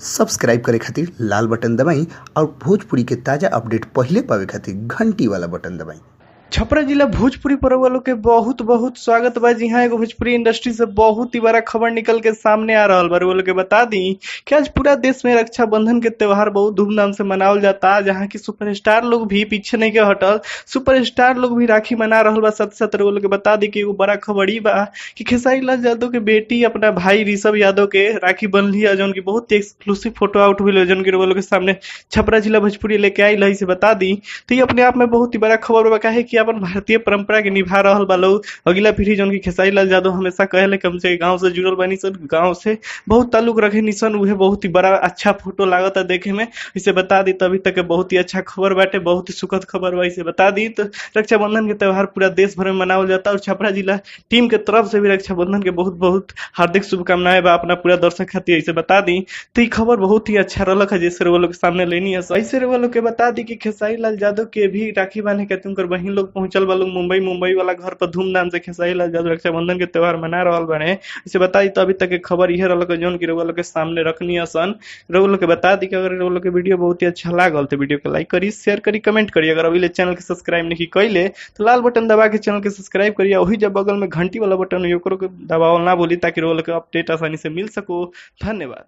Subscribe करे खातिर लाल button दबाई और भोजपुरी के ताजा अपडेट पहले पावे खातिर घंटी वाला बटन दबाई। छपरा जिला भोजपुरी पर्व वालों के बहुत बहुत स्वागत बा। जी हाँ, एगो भोजपुरी इंडस्ट्री से बहुत ही बड़ा खबर निकल के सामने आ रहा बा। वो लोग के बता दी कि आज पूरा देश में रक्षाबंधन के त्योहार बहुत धूमधाम से मनावल जाता, जहाँ की सुपरस्टार लोग भी पीछे नहीं के हटल। सुपरस्टार लोग भी राखी मना रहा बा। साथ साथ वो लोग के बता दी कि एगो बड़ा खबर ई बा कि खेसारी लाल यादव के बेटी अपना भाई ऋषभ यादव के राखी बंधली है, जौन की बहुत ही एक्सक्लूसिव फोटो आउट हुई, जौन की वो लोग के सामने छपरा जिला भोजपुरी लेके आई लही से बता दी। तो ये अपने आप में बहुत ही बड़ा खबर बा, काहे कि अपन भारतीय परंपरा के निभा रहल बा लोग। अगला पीढ़ी जौन की खेसारी लाल यादव हमेशा कहले कम से गांव से जुड़ल बानी सन, गांव से बहुत ताल्लुक रखे निसन, उहे बहुत ही बड़ा अच्छा फोटो लागत है देखे में। इसे बता दी तो अभी तक के बहुत ही अच्छा खबर बाटे, बहुत ही सुखद खबर बा। इसे बता दी तो रक्षाबंधन के त्योहार पूरा देश भर में मनावल जाता और छपरा जिला टीम के तरफ से भी रक्षाबंधन के बहुत बहुत हार्दिक शुभकामनाएं बा अपना पूरा दर्शक खातिर। इसे बता दी तो ये खबर बहुत ही अच्छा रहा है, जैसे वो लोग के सामने लेनी है। ऐसे वो लोग के बता दी कि खेसारी लाल यादव के भी राखी बांधे खातिर उनकर बहिन लोग पहुंचल बा। मुंबई वाला घर पर धूमधाम से खेसारी लाल यादव रक्षाबंधन के त्योहार मना रहा बने। इसे बता दी तो अभी तक के खबर यह रहा जौन की रउआ लोग के सामने रखनी है सन। रउआ लोग के बता दी कि अगर रउआ लोग के वीडियो बहुत ही अच्छा लागल तो वीडियो को लाइक करी, शेयर करी, कमेंट करी। अगर अभी चैनल के सब्सक्राइब नहीं कैले तो लाल बटन दबा के चैनल के सब्सक्राइब करिए। वही जब बगल में घंटी वाला बटन दबावल ना भूली, ताकि रउआ लोग के अपडेट आसानी से मिल सको। धन्यवाद।